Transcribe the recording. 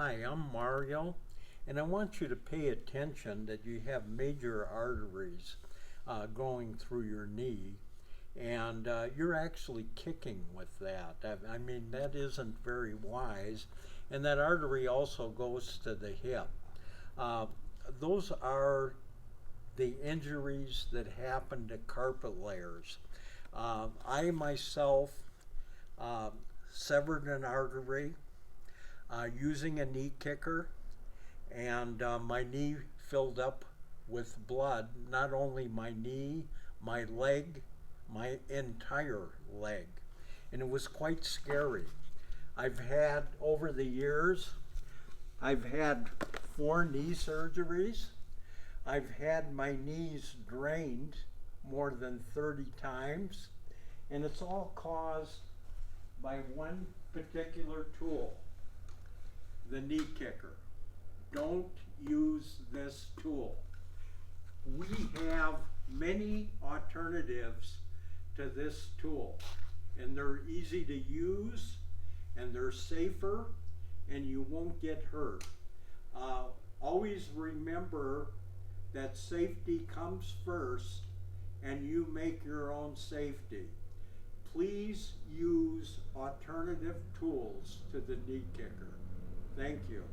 Hi, I'm Mario, and I want you to pay attention that you have major arteries going through your knee, and you're actually kicking with that. I mean, that isn't very wise, and that artery also goes to the hip. Uh, those are the injuries that happen to carpet layers. I myself uh, severed an artery using a knee kicker, and my knee filled up with blood, not only my knee, my leg, my entire leg. And it was quite scary. Over the years, I've had 4 knee surgeries. I've had my knees drained more than 30 times, and it's all caused by one particular tool, the knee kicker. Don't use this tool. We have many alternatives to this tool, and they're easy to use, and they're safer, and you won't get hurt. Always remember that safety comes first, and you make your own safety. Please use alternative tools to the knee kicker. Thank you.